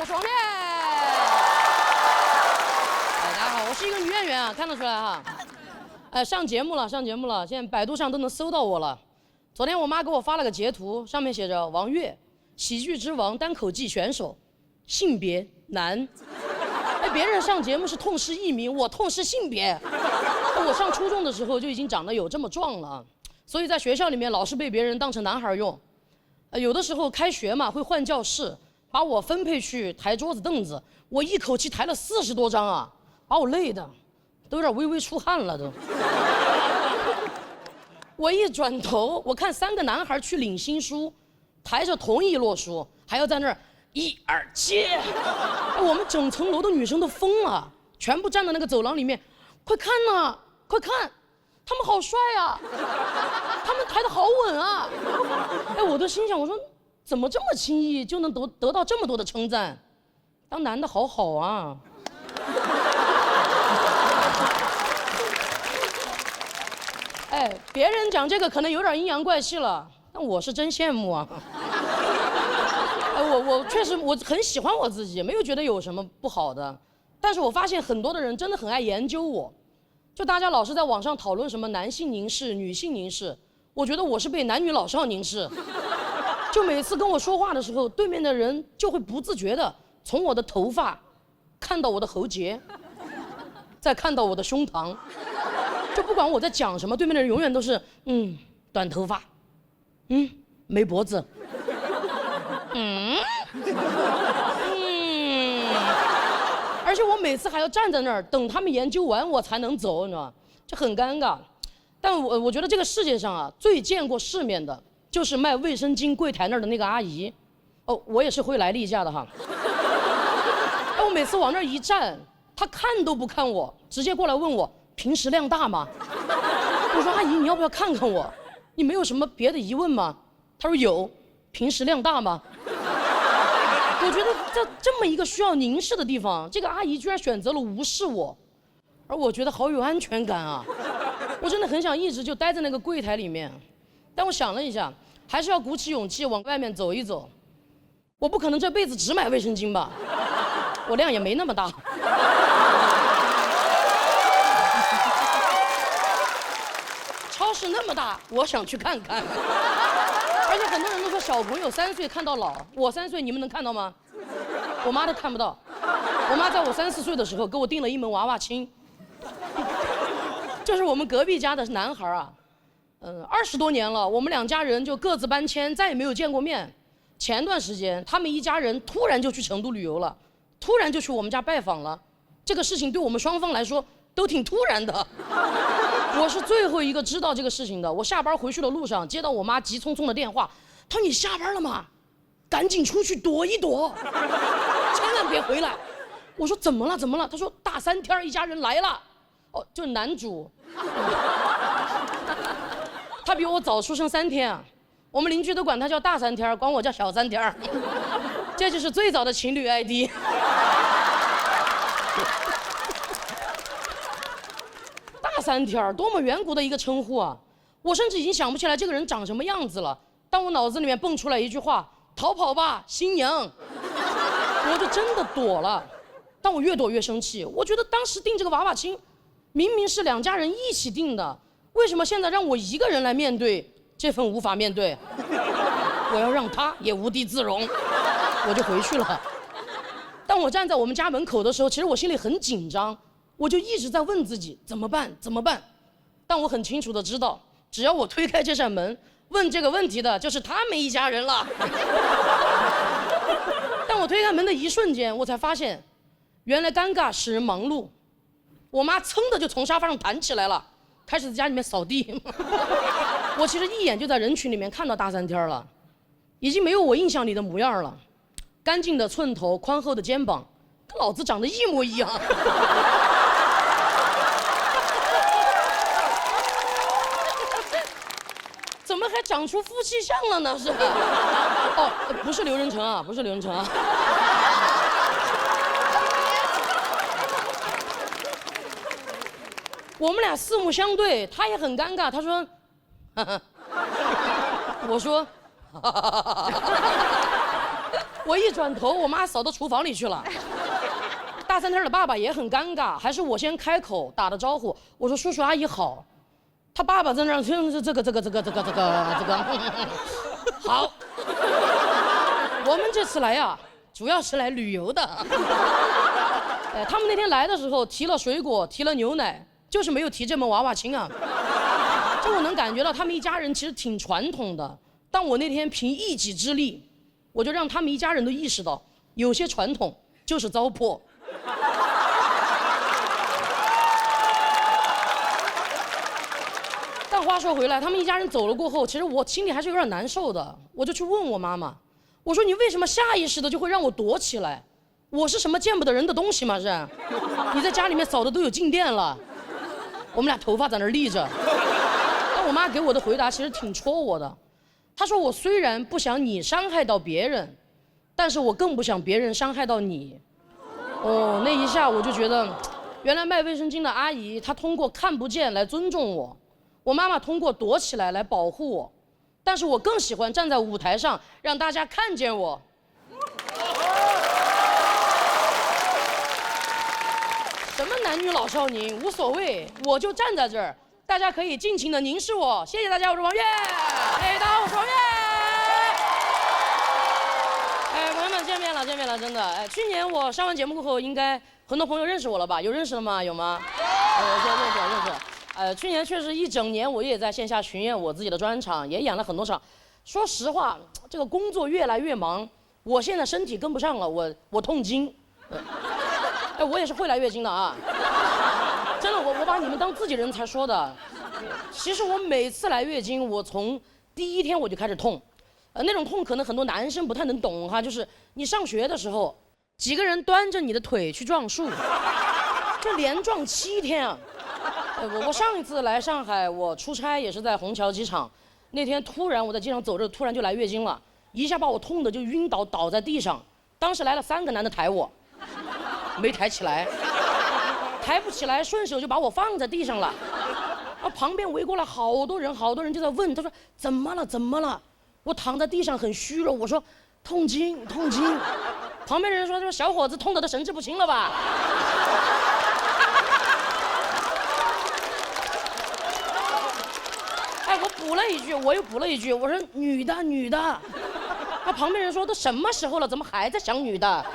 我是王烈。大家好，我是一个女演员啊，看得出来哈。上节目了，现在百度上都能搜到我了。昨天我妈给我发了个截图，上面写着王悦，喜剧之王单口季选手，性别男。别人上节目是痛失艺名，我痛失性别。我上初中的时候就已经长得有这么壮了，所以在学校里面老是被别人当成男孩用。有的时候开学嘛会换教室，把我分配去抬桌子凳子，我一口气抬了40多张啊，把我累的都有点微微出汗了都。我一转头，我看3个男孩去领新书，抬着同一摞书，还要在那儿1、2、7。我们整层楼的女生都疯了，全部站在那个走廊里面，快看呐，快看，他们好帅啊，他们抬得好稳啊。我都心想，我说怎么这么轻易就能得到这么多的称赞？当男的好好啊。别人讲这个可能有点阴阳怪气了，但我是真羡慕啊。我确实我很喜欢我自己，没有觉得有什么不好的。但是我发现很多的人真的很爱研究我，就大家老是在网上讨论什么男性凝视、女性凝视，我觉得我是被男女老少凝视。就每次跟我说话的时候，对面的人就会不自觉的从我的头发看到我的喉结，再看到我的胸膛。就不管我在讲什么，对面的人永远都是短头发，没脖子，而且我每次还要站在那儿等他们研究完我才能走，你知道吗？这很尴尬。但我觉得这个世界上啊，最见过世面的就是卖卫生巾柜台那儿的那个阿姨。我也是会来例假的哈。我每次往那儿一站，她看都不看我，直接过来问我平时量大吗？我说阿姨，你要不要看看我？你没有什么别的疑问吗？她说有，平时量大吗？我觉得在这么一个需要凝视的地方，这个阿姨居然选择了无视我，而我觉得好有安全感啊！我真的很想一直就待在那个柜台里面，但我想了一下，还是要鼓起勇气往外面走一走。我不可能这辈子只买卫生巾吧？我量也没那么大。超市那么大，我想去看看。而且很多人都说小朋友3岁看到老，我3岁你们能看到吗？我妈都看不到。我妈在我3、4岁的时候给我订了一门娃娃亲，就是我们隔壁家的男孩啊，20多年了，我们2家人就各自搬迁，再也没有见过面。前段时间他们一家人突然就去成都旅游了，突然就去我们家拜访了，这个事情对我们双方来说都挺突然的。我是最后一个知道这个事情的。我下班回去的路上接到我妈急匆匆的电话，她说你下班了吗？赶紧出去躲一躲，千万别回来。我说怎么了？她说大3天一家人来了。就是男主，他比我早出生3天啊。我们邻居都管他叫大3天，管我叫小3天。这就是最早的情侣 ID。大3天，多么远古的一个称呼啊！我甚至已经想不起来这个人长什么样子了。当我脑子里面蹦出来一句话“逃跑吧，新娘”，我就真的躲了。但我越躲越生气，我觉得当时订这个娃娃亲，明明是2家人一起订的，为什么现在让我一个人来面对这份无法面对？我要让他也无地自容，我就回去了。当我站在我们家门口的时候，其实我心里很紧张。我就一直在问自己怎么办？但我很清楚的知道，只要我推开这扇门，问这个问题的就是他们一家人了。当我推开门的一瞬间，我才发现，原来尴尬使人忙碌。我妈噌的就从沙发上弹起来了，开始在家里面扫地。我其实一眼就在人群里面看到大3天了，已经没有我印象里的模样了，干净的寸头，宽厚的肩膀，跟老子长得一模一样。怎么还长出夫妻相了呢？是吧？不是刘仁成啊，不是刘仁成啊。我们俩四目相对，他也很尴尬。他说：“我说，我一转头，我妈扫到厨房里去了。大餐厅的爸爸也很尴尬，还是我先开口打的招呼，我说叔叔阿姨好。他爸爸在那儿听这个，好。我们这次来呀，主要是来旅游的。他们那天来的时候提了水果，提了牛奶，就是没有提这门娃娃亲啊。这我能感觉到他们一家人其实挺传统的。但我那天凭一己之力，我就让他们一家人都意识到，有些传统就是糟粕。但话说回来，他们一家人走了过后，其实我心里还是有点难受的。我就去问我妈妈，我说你为什么下意识的就会让我躲起来？我是什么见不得人的东西吗？是？你在家里面扫的都有静电了，我们俩头发在那儿立着。但我妈给我的回答其实挺戳我的。她说我虽然不想你伤害到别人，但是我更不想别人伤害到你。哦，那一下我就觉得，原来卖卫生巾的阿姨她通过看不见来尊重我，我妈妈通过躲起来来保护我，但是我更喜欢站在舞台上让大家看见我。什么男女老少宁无所谓，我就站在这儿，大家可以尽情的凝视我。谢谢大家，我是王悦。大家好，我是王悦。朋友们见面了，真的。去年我上完节目过后，应该很多朋友认识我了吧？有认识的吗？有吗？认识。去年确实一整年，我也在线下巡演我自己的专场，也演了很多场。说实话，这个工作越来越忙，我现在身体跟不上了，我痛经。我也是会来月经的啊，真的，我把你们当自己人才说的。其实我每次来月经，我从第一天我就开始痛，那种痛可能很多男生不太能懂哈，就是你上学的时候，几个人端着你的腿去撞树，这连撞7天啊。我上一次来上海，我出差也是在虹桥机场，那天突然我在机场走着，突然就来月经了，一下把我痛的就晕倒在地上，当时来了3个男的抬我。没抬起来，抬不起来，顺手就把我放在地上了。旁边围过来好多人就在问，他说怎么了？我躺在地上很虚弱，我说痛经。旁边人说小伙子痛得都神志不清了吧？我又补了一句，我说女的。旁边人说都什么时候了，怎么还在想女的？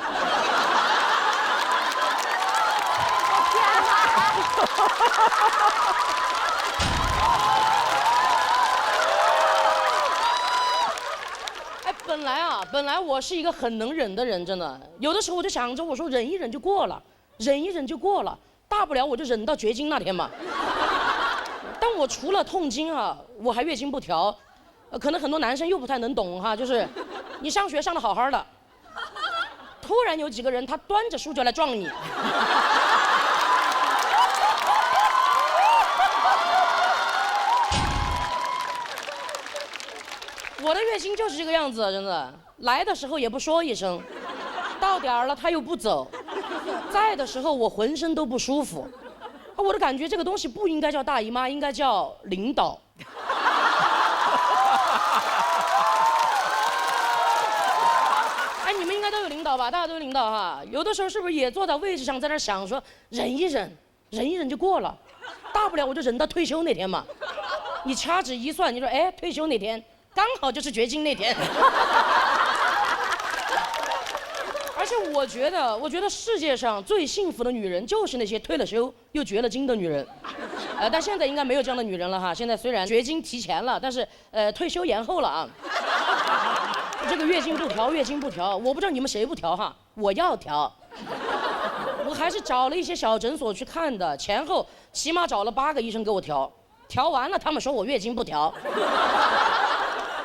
本来我是一个很能忍的人，真的。有的时候我就想着，我说忍一忍就过了，大不了我就忍到绝经那天嘛。但我除了痛经啊，我还月经不调，可能很多男生又不太能懂哈，就是你上学上得好好的，突然有几个人他端着书就来撞你。我的月经就是这个样子，真的。来的时候也不说一声，到点儿了他又不走，在的时候我浑身都不舒服。我的感觉这个东西不应该叫大姨妈，应该叫领导。你们应该都有领导吧？大家都有领导哈。有的时候是不是也坐在位置上在那想说忍一忍就过了，大不了我就忍到退休那天嘛。你掐指一算，你说退休那天刚好就是绝经那天。而且我觉得世界上最幸福的女人就是那些退了休又绝了经的女人。但现在应该没有这样的女人了哈。现在虽然绝经提前了，但是退休延后了啊。这个月经不调，我不知道你们谁不调哈，我要调。我还是找了一些小诊所去看的，前后起码找了8个医生给我调，调完了他们说我月经不调。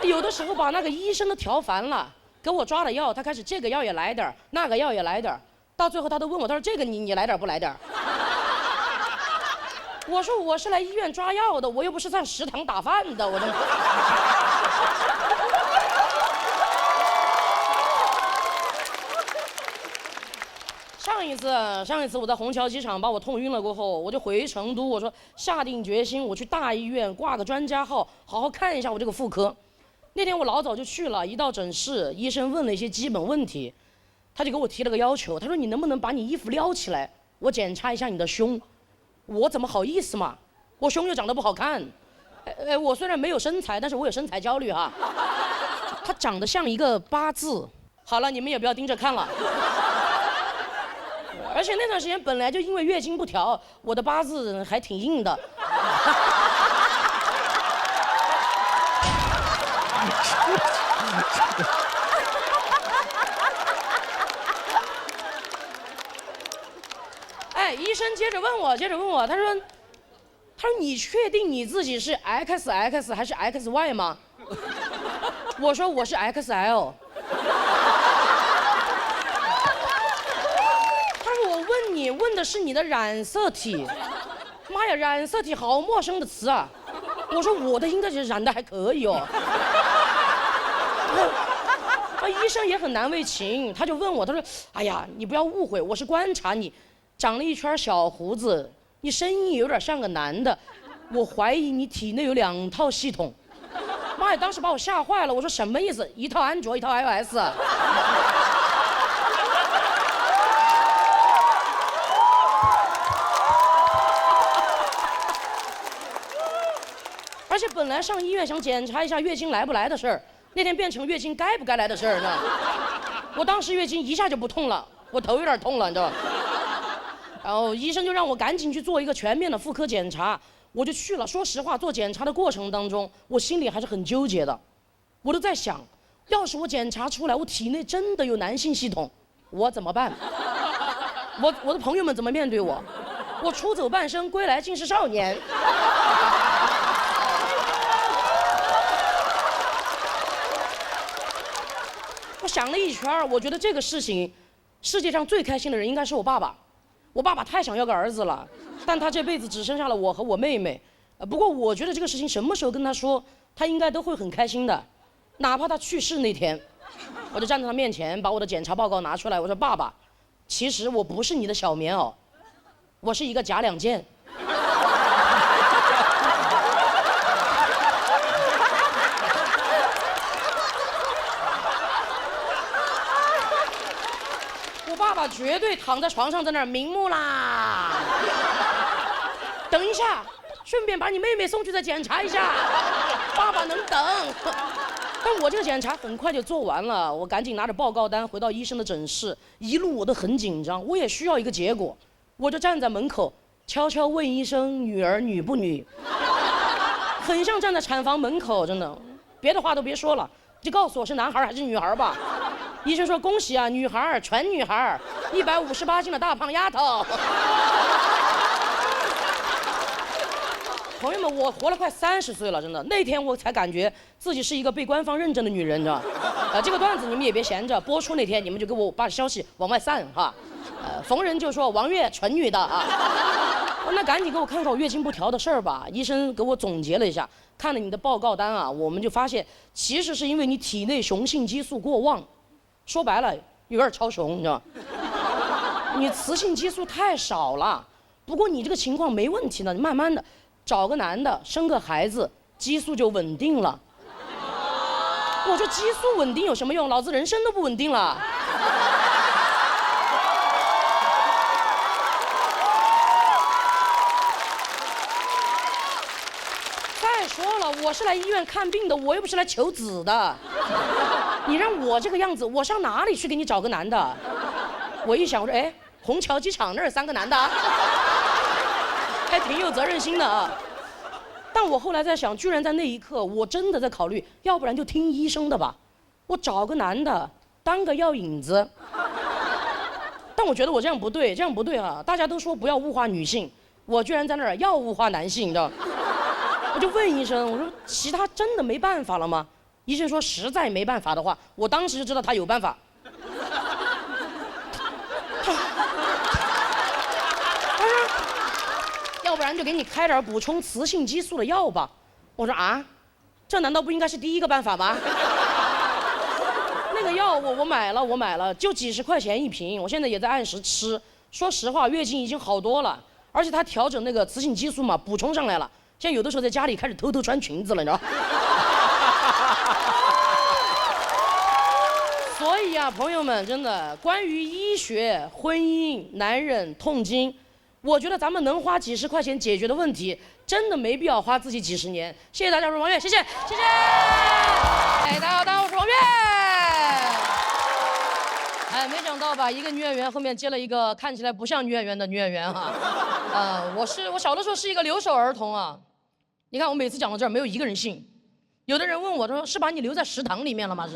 有的时候把那个医生都调烦了，给我抓了药，他开始这个药也来点，那个药也来点，到最后他都问我，他说这个你来点不来点？我说我是来医院抓药的，我又不是在食堂打饭的，我真的。上一次我在虹桥机场把我痛晕了过后，我就回成都，我说下定决心我去大医院挂个专家号，好好看一下我这个妇科。那天我老早就去了，一到诊室，医生问了一些基本问题，他就给我提了个要求，他说你能不能把你衣服撩起来，我检查一下你的胸。我怎么好意思嘛，我胸又长得不好看。我虽然没有身材，但是我有身材焦虑哈。它长得像一个八字。好了，你们也不要盯着看了。而且那段时间本来就因为月经不调，我的八字还挺硬的。哎，医生接着问我，他说你确定你自己是 XX 还是 XY 吗？我说我是 XL。他说我问你，问的是你的染色体。妈呀，染色体好陌生的词啊！我说我的应该是染的还可以哦。医生也很难为情，他就问我，他说：“哎呀，你不要误会，我是观察你，长了一圈小胡子，你声音有点像个男的，我怀疑你体内有2套系统。”妈呀，当时把我吓坏了，我说什么意思？一套安卓，一套 iOS。而且本来上医院想检查一下月经来不来的事儿，那天变成月经该不该来的事儿呢。我当时月经一下就不痛了，我头有点痛了，你知道吧？然后医生就让我赶紧去做一个全面的妇科检查，我就去了。说实话，做检查的过程当中，我心里还是很纠结的。我都在想，要是我检查出来我体内真的有男性系统，我怎么办？我的朋友们怎么面对我？我出走半生，归来竟是少年。我想了一圈，我觉得这个事情，世界上最开心的人应该是我爸爸。我爸爸太想要个儿子了，但他这辈子只生下了我和我妹妹。不过我觉得这个事情什么时候跟他说，他应该都会很开心的，哪怕他去世那天，我就站在他面前，把我的检查报告拿出来，我说：“爸爸，其实我不是你的小棉袄，我是一个假2件。”爸爸绝对躺在床上在那儿瞑目啦。等一下，顺便把你妹妹送去再检查一下。爸爸能等。但我这个检查很快就做完了，我赶紧拿着报告单回到医生的诊室，一路我都很紧张，我也需要一个结果，我就站在门口悄悄问医生女儿女不女，很像站在产房门口，真的，别的话都别说了，就告诉我是男孩还是女孩吧。医生说：“恭喜啊，女孩，全女孩，158斤的大胖丫头。”朋友们，我活了快30岁了，真的。那天我才感觉自己是一个被官方认证的女人，你知道？这个段子你们也别闲着，播出那天你们就给我把消息往外散哈。逢人就说王月纯女的啊。那赶紧给我看看我月经不调的事儿吧。医生给我总结了一下，看了你的报告单啊，我们就发现其实是因为你体内雄性激素过旺。说白了，有点超雄，你知道吗？你雌性激素太少了。不过你这个情况没问题呢，你慢慢的找个男的，生个孩子，激素就稳定了。我说激素稳定有什么用？老子人生都不稳定了。再说了，我是来医院看病的，我又不是来求子的。你让我这个样子，我上哪里去给你找个男的？我一想，我说，哎，虹桥机场那儿3个男的，还挺有责任心的啊。但我后来在想，居然在那一刻，我真的在考虑，要不然就听医生的吧，我找个男的当个药引子。但我觉得我这样不对，这样不对啊！大家都说不要物化女性，我居然在那儿要物化男性，你知道？我就问医生，我说其他真的没办法了吗？医生说实在没办法的话，我当时就知道他有办法。他说，要不然就给你开点补充雌性激素的药吧。我说啊，这难道不应该是第一个办法吗？那个药我买了，就几十块钱一瓶，我现在也在按时吃。说实话，月经已经好多了，而且他调整那个雌性激素嘛，补充上来了。现在有的时候在家里开始偷偷穿裙子了，你知道？以啊，朋友们，真的，关于医学、婚姻、男人、痛经，我觉得咱们能花几十块钱解决的问题，真的没必要花自己几十年。谢谢大家，我是王悦，谢谢，谢谢。哎，大家好，我是王悦。哎，没想到吧，一个女演员后面接了一个看起来不像女演员的女演员哈。我小的时候是一个留守儿童啊。你看我每次讲到这儿，没有一个人信。有的人问我，他说是把你留在食堂里面了吗？是。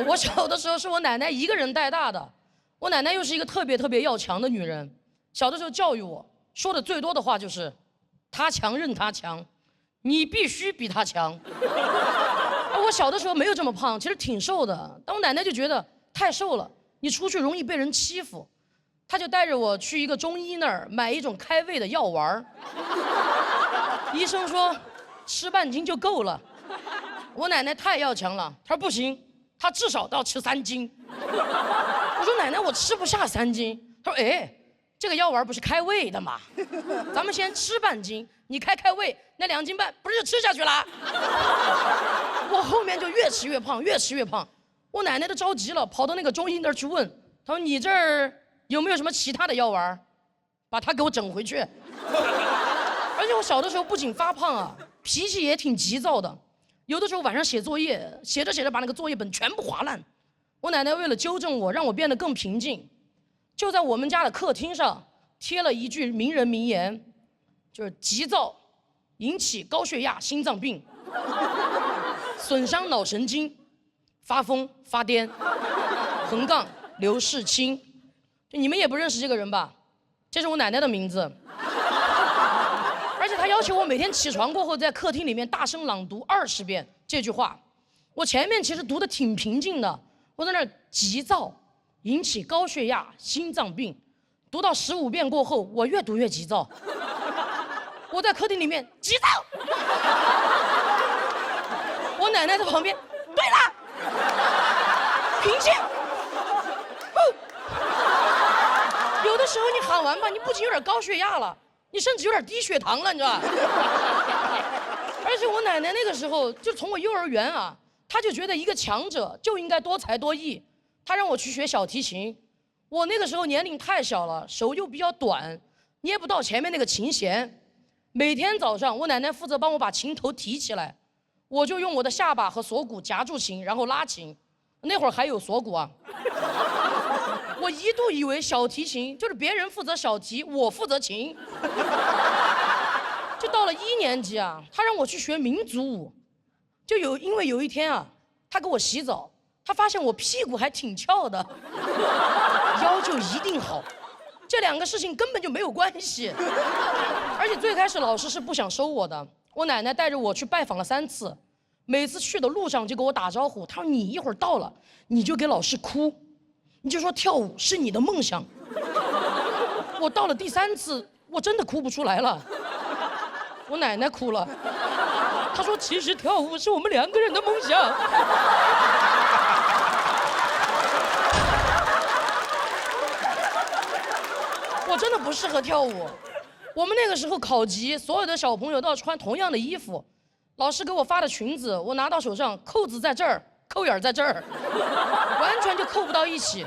我小的时候是我奶奶一个人带大的，我奶奶又是一个特别要强的女人。小的时候教育我说的最多的话就是“她强任她强，你必须比她强”。我小的时候没有这么胖，其实挺瘦的，但我奶奶就觉得太瘦了，你出去容易被人欺负，她就带着我去一个中医那儿买一种开胃的药丸。医生说吃半斤就够了，我奶奶太要强了，她说不行，她至少都要吃3斤。我说奶奶，我吃不下3斤。她说哎，这个药丸不是开胃的吗？咱们先吃半斤，你开胃，那2斤半不是就吃下去了？我后面就越吃越胖，越吃越胖。我奶奶都着急了，跑到那个中医那儿去问，她说你这儿有没有什么其他的药丸，把它给我整回去。而且我小的时候不仅发胖啊，脾气也挺急躁的，有的时候晚上写作业，写着把那个作业本全部划烂。我奶奶为了纠正我，让我变得更平静，就在我们家的客厅上贴了一句名人名言，就是急躁引起高血压、心脏病，损伤脑神经，发疯发癫，横杠刘世清。你们也不认识这个人吧？这是我奶奶的名字。而且他要求我每天起床过后在客厅里面大声朗读20遍这句话。我前面其实读的挺平静的，我在那儿急躁引起高血压、心脏病，读到15遍过后，我越读越急躁。我在客厅里面急躁，我奶奶在旁边，对了，平静。有的时候你喊完吧，你不仅有点高血压了，你甚至有点低血糖了，你知道吧？而且我奶奶那个时候就从我幼儿园啊，她就觉得一个强者就应该多才多艺，她让我去学小提琴。我那个时候年龄太小了，手又比较短，捏不到前面那个琴弦。每天早上我奶奶负责帮我把琴头提起来，我就用我的下巴和锁骨夹住琴，然后拉琴。那会儿还有锁骨啊。我一度以为小提琴就是别人负责小提，我负责琴。就到了1年级啊，他让我去学民族舞，因为有一天啊，他给我洗澡，他发现我屁股还挺翘的，腰就一定好，这2个事情根本就没有关系。而且最开始老师是不想收我的，我奶奶带着我去拜访了3次，每次去的路上就给我打招呼，她说你一会儿到了，你就给老师哭，你就说跳舞是你的梦想。我到了第3次，我真的哭不出来了，我奶奶哭了，她说其实跳舞是我们2个人的梦想。我真的不适合跳舞。我们那个时候考级，所有的小朋友都要穿同样的衣服，老师给我发的裙子，我拿到手上，扣子在这儿，扣眼在这儿，完全就扣不到一起。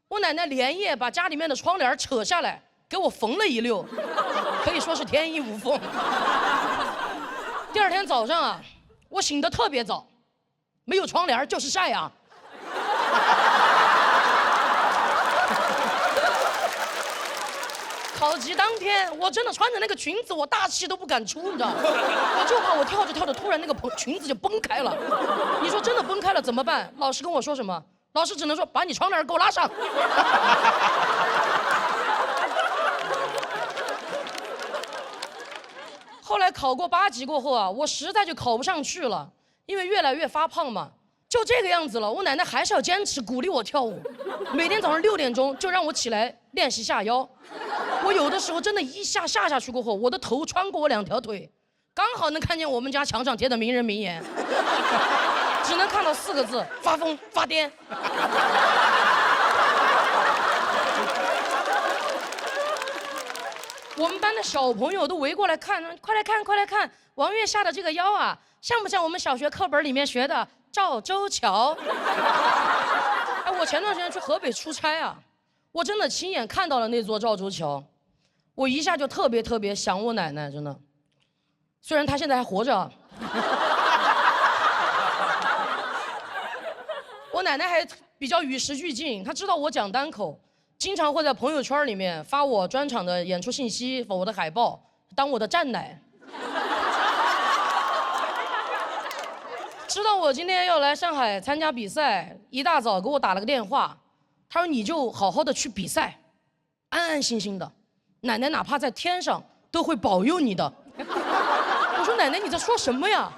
我奶奶连夜把家里面的窗帘扯下来，给我缝了1溜，可以说是天衣无缝。第2天早上啊，我醒得特别早，没有窗帘就是晒啊。考级当天，我真的穿着那个裙子，我大气都不敢出，你知道吗？我就怕我跳着，突然那个裙子就崩开了。你说真的崩开了怎么办？老师跟我说什么？老师只能说把你窗帘给我拉上。后来考过8级过后啊，我实在就考不上去了，因为越来越发胖嘛，就这个样子了。我奶奶还是要坚持鼓励我跳舞，每天早上6点钟就让我起来练习下腰。我有的时候真的一下去过后，我的头穿过我2条腿，刚好能看见我们家墙上贴的名人名言，只能看到4个字：发疯发癫。我们班的小朋友都围过来看，快来看，王悦下的这个腰啊，像不像我们小学课本里面学的赵州桥？我前段时间去河北出差啊，我真的亲眼看到了那座赵州桥，我一下就特别想我奶奶，真的。虽然她现在还活着，我奶奶还比较与时俱进，她知道我讲单口，经常会在朋友圈里面发我专场的演出信息，我的海报，当我的站奶。知道我今天要来上海参加比赛，一大早给我打了个电话，他说你就好好的去比赛，安安心心的，奶奶哪怕在天上都会保佑你的。我说奶奶你在说什么呀？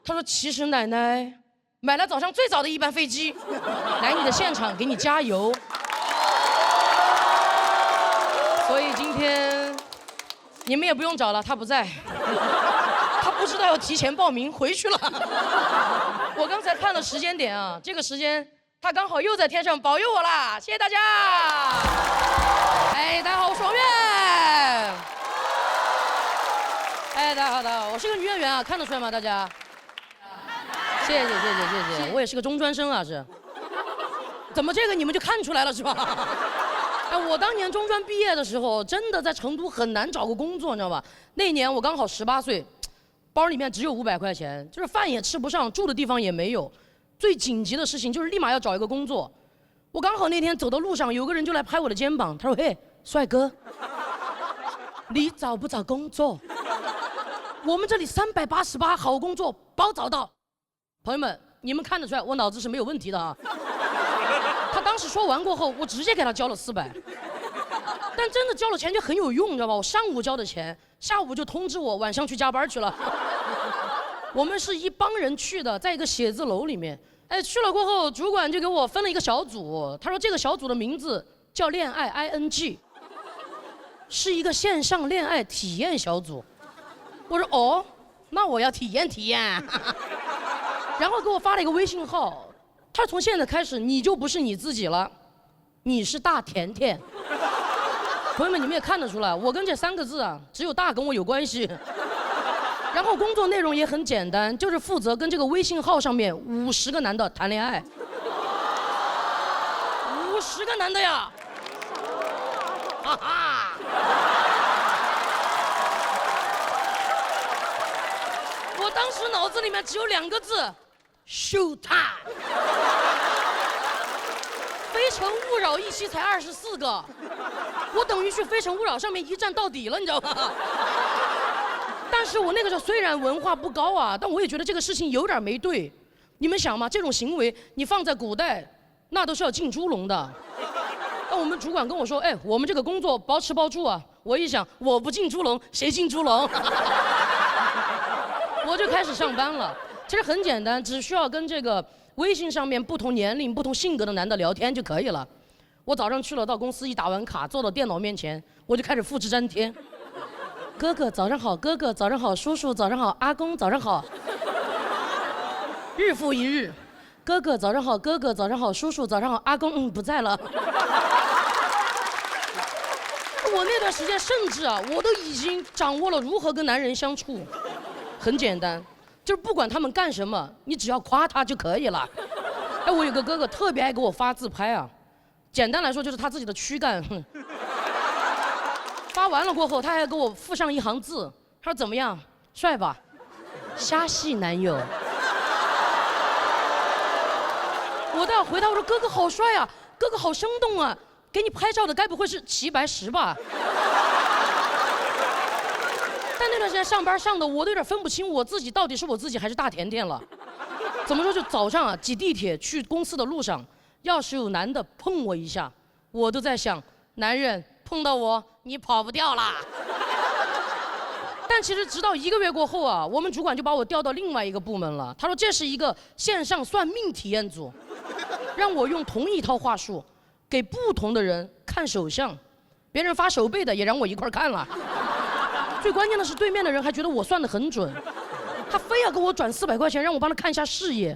他说其实奶奶买了早上最早的一班飞机，来你的现场给你加油。所以今天你们也不用找了，他不在。他不知道要提前报名回去了。我刚才看了时间点啊，这个时间他刚好又在天上保佑我啦，谢谢大家。哎，大家好，我是王悦。哎，大家好，我是个女演员啊，看得出来吗？大家？谢谢。我也是个中专生啊，是。怎么这个你们就看出来了是吧？哎，我当年中专毕业的时候，真的在成都很难找个工作，你知道吧？那年我刚好18岁。包里面只有500块钱，就是饭也吃不上，住的地方也没有。最紧急的事情就是立马要找一个工作。我刚好那天走到路上，有个人就来拍我的肩膀，他说：“嘿，帅哥，你找不找工作？我们这里388好工作包找到。”朋友们，你们看得出来我脑子是没有问题的啊。他当时说完过后，我直接给他交了400。但真的交了钱就很有用，你知道吧？我上午交的钱，下午就通知我晚上去加班去了。我们是一帮人去的，在一个写字楼里面。哎，去了过后，主管就给我分了一个小组，他说这个小组的名字叫恋爱 ING， 是一个线上恋爱体验小组。我说哦，那我要体验。然后给我发了一个微信号，他说从现在开始你就不是你自己了，你是大甜甜。朋友们，你们也看得出来，我跟这3个字啊，只有大跟我有关系。然后工作内容也很简单，就是负责跟这个微信号上面50个男的谈恋爱。50个男的呀！哈哈！我当时脑子里面只有2个字：show time。非诚勿扰一期才24个，我等于去非诚勿扰上面一站到底了，你知道吗？但是我那个时候虽然文化不高啊，但我也觉得这个事情有点没对。你们想嘛，这种行为你放在古代，那都是要进猪笼的。那我们主管跟我说，哎，我们这个工作包吃包住啊。我一想，我不进猪笼，谁进猪笼？我就开始上班了。其实很简单，只需要跟这个微信上面不同年龄、不同性格的男的聊天就可以了。我早上去了，到公司一打完卡，坐到电脑面前，我就开始复制粘贴。哥哥早上好，哥哥早上好，叔叔早上好，阿公早上好。日复一日，哥哥早上好，哥哥早上好，叔叔早上好，阿公不在了。我那段时间甚至啊，我都已经掌握了如何跟男人相处。很简单，就是不管他们干什么，你只要夸他就可以了。哎，我有个哥哥特别爱给我发自拍啊，简单来说就是他自己的躯干。发完了过后，他还给我附上一行字，他说怎么样，帅吧？虾系男友。我都要回他，我说哥哥好帅啊，哥哥好生动啊，给你拍照的该不会是齐白石吧？但那段时间上班上的，我都有点分不清我自己到底是我自己还是大甜甜了。怎么说？就早上啊挤地铁去公司的路上，要是有男的碰我一下，我都在想，男人碰到我，你跑不掉啦。但其实直到1个月过后啊，我们主管就把我调到另外一个部门了。他说这是一个线上算命体验组，让我用同一套话术给不同的人看手相，别人发手背的也让我一块看了。最关键的是对面的人还觉得我算得很准，他非要给我转400块钱让我帮他看一下事业。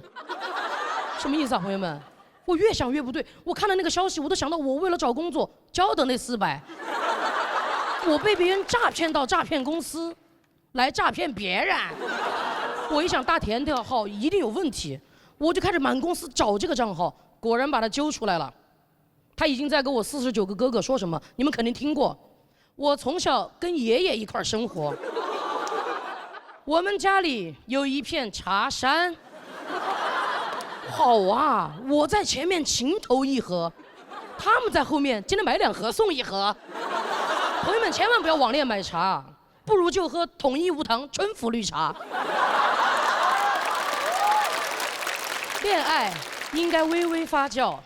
什么意思啊，朋友们？我越想越不对，我看了那个消息，我都想到我为了找工作交的那400，我被别人诈骗到诈骗公司来诈骗别人。我一想大甜甜号一定有问题，我就开始满公司找这个账号，果然把他揪出来了。他已经在跟我49个哥哥说什么，你们肯定听过。我从小跟爷爷一块生活，我们家里有一片茶山。好啊，我在前面情投意合，他们在后面今天买2盒送1盒。朋友们千万不要网恋买茶，不如就喝统一无糖春福绿茶。恋爱应该微微发酵，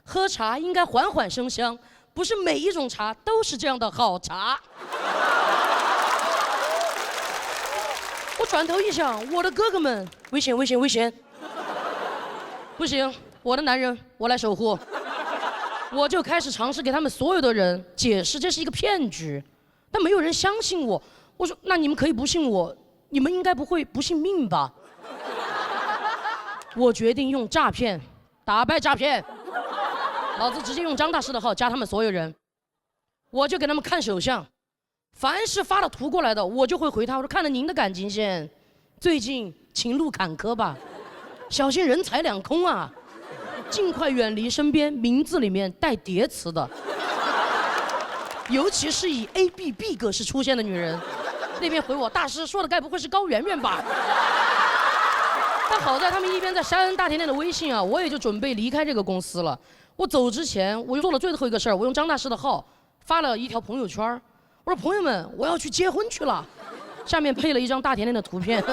喝茶应该缓缓生香，不是每一种茶都是这样的好茶。我转头一想，我的哥哥们，危险危险危险！不行，我的男人我来守护。我就开始尝试给他们所有的人解释这是一个骗局，但没有人相信我。我说那你们可以不信我，你们应该不会不信命吧？我决定用诈骗打败诈骗，老子直接用张大师的号加他们所有人，我就给他们看手相，凡是发了图过来的，我就会回他，我说看了您的感情线，最近情路坎坷吧，小心人财两空啊，尽快远离身边名字里面带叠词的，尤其是以 ABB 格式出现的女人。那边回我，大师说的该不会是高圆圆吧？但好在他们一边在删大甜甜的微信啊，我也就准备离开这个公司了。我走之前，我又做了最后一个事儿，我用张大师的号发了一条朋友圈，我说朋友们，我要去结婚去了，下面配了一张大甜甜的图片，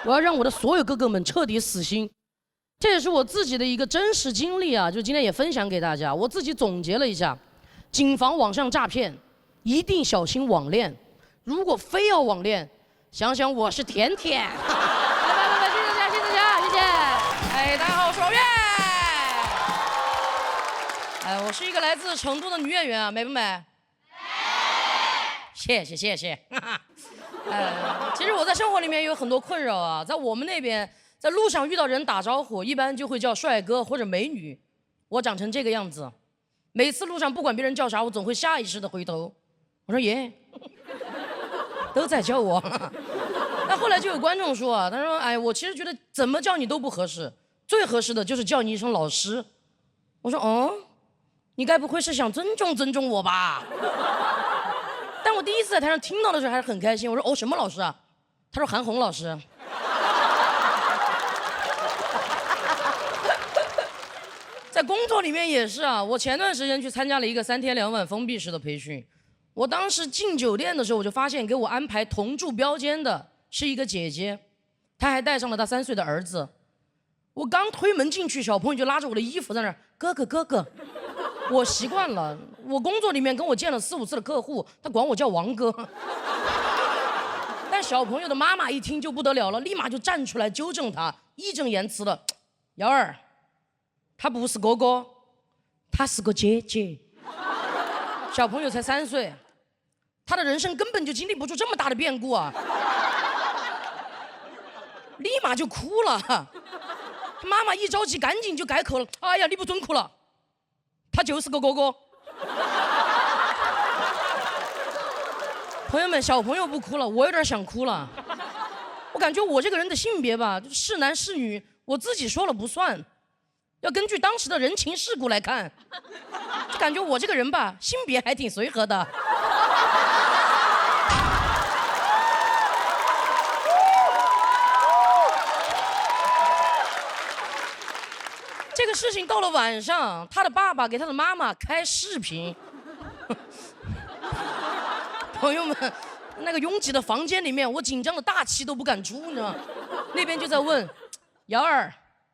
我要让我的所有哥哥们彻底死心。这也是我自己的一个真实经历啊，就今天也分享给大家。我自己总结了一下，谨防网上诈骗，一定小心网恋。如果非要网恋，想想我是甜甜。来，谢谢大家，谢谢大家，谢谢。哎，大家好，我是老岳。哎，我是一个来自成都的女演员啊，美不美？谢谢谢谢。其实我在生活里面有很多困扰啊，在我们那边，在路上遇到人打招呼，一般就会叫帅哥或者美女。我长成这个样子，每次路上不管别人叫啥，我总会下意识的回头，我说爷，都在叫我。那后来就有观众说啊，他说哎，我其实觉得怎么叫你都不合适，最合适的就是叫你一声老师。我说哦，你该不会是想尊重我吧？但我第一次在台上听到的时候还是很开心。我说哦，什么老师啊？他说韩红老师。在工作里面也是啊，我前段时间去参加了一个3天2晚封闭式的培训。我当时进酒店的时候，我就发现给我安排同住标间的是一个姐姐，她还带上了她3岁的儿子。我刚推门进去，小朋友就拉着我的衣服在那儿，哥哥哥哥。我习惯了，我工作里面跟我见了4、5次的客户，他管我叫王哥。但小朋友的妈妈一听就不得了了，立马就站出来纠正他，义正言辞的，瑶儿，他不是哥哥，他是个姐姐。小朋友才3岁，他的人生根本就经历不住这么大的变故啊！立马就哭了，妈妈一着急赶紧就改口了，哎呀，你不准哭了，他就是个哥哥。朋友们，小朋友不哭了，我有点想哭了。我感觉我这个人的性别吧，是男是女，我自己说了不算，要根据当时的人情世故来看。就感觉我这个人吧，性别还挺随和的。这个事情到了晚上，他的爸爸给他的妈妈开视频。朋友们，那个拥挤的房间里面，我紧张的大气都不敢出，你知道吗？那边就在问瑶儿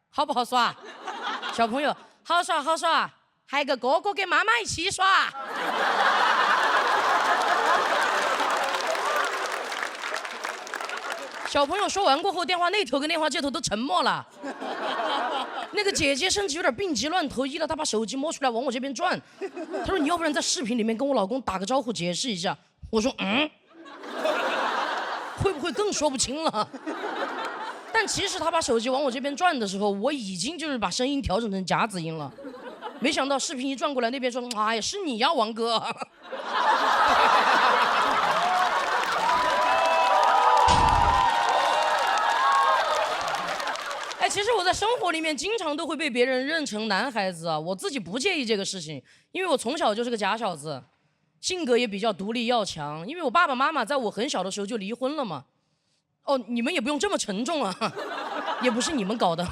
好不好耍？小朋友好耍好耍，还有个哥哥跟妈妈一起耍。小朋友说完过后，电话那头跟电话这头都沉默了。那个姐姐甚至有点病急乱投医了，她把手机摸出来往我这边转。她说：“你要不然在视频里面跟我老公打个招呼，解释一下。”我说：“会不会更说不清了？”但其实她把手机往我这边转的时候，我已经就是把声音调整成夹子音了。没想到视频一转过来，那边说：“哎呀，是你呀，王哥。”其实我在生活里面经常都会被别人认成男孩子啊，我自己不介意这个事情，因为我从小就是个假小子，性格也比较独立要强。因为我爸爸妈妈在我很小的时候就离婚了嘛。哦，你们也不用这么沉重啊，也不是你们搞的。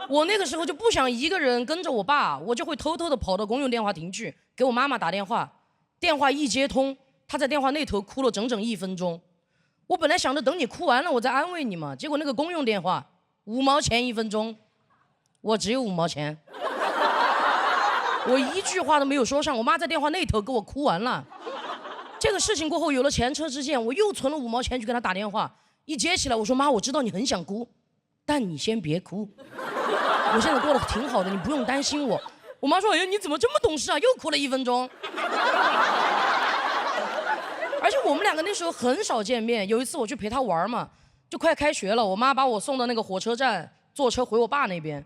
我那个时候就不想一个人跟着我爸，我就会偷偷的跑到公用电话亭去给我妈妈打电话，电话一接通，她在电话那头哭了整整1分钟。我本来想着等你哭完了我再安慰你嘛，结果那个公用电话5毛钱1分钟，我只有5毛钱，我一句话都没有说上，我妈在电话那头给我哭完了。这个事情过后有了前车之鉴，我又存了5毛钱去给她打电话，一接起来我说妈，我知道你很想哭，但你先别哭，我现在过得挺好的，你不用担心我。我妈说，哎呀，你怎么这么懂事啊，又哭了1分钟。而且我们两个那时候很少见面，有一次我去陪她玩嘛，就快开学了，我妈把我送到那个火车站，坐车回我爸那边。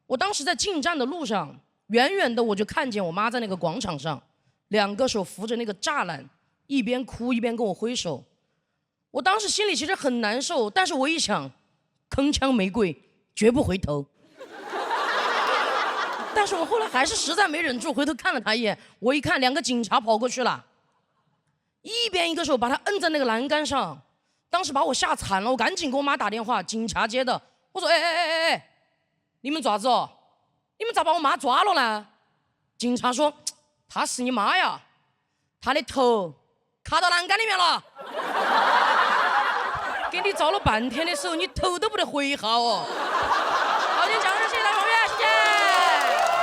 我当时在进站的路上，远远的我就看见我妈在那个广场上，2个手扶着那个栅栏，一边哭一边跟我挥手。我当时心里其实很难受，但是我一想，铿锵玫瑰绝不回头。但是我后来还是实在没忍住，回头看了她一眼。我一看2个警察跑过去了，一边一个手把她摁在那个栏杆上，当时把我吓惨了。我赶紧给我妈打电话，警察接的。我说，哎，你们爪子哦？你们咋把我妈抓了呢？警察说，她是你妈呀，她的头卡到栏杆里面了。给你照了半天的时候，你头都不得回一下哦。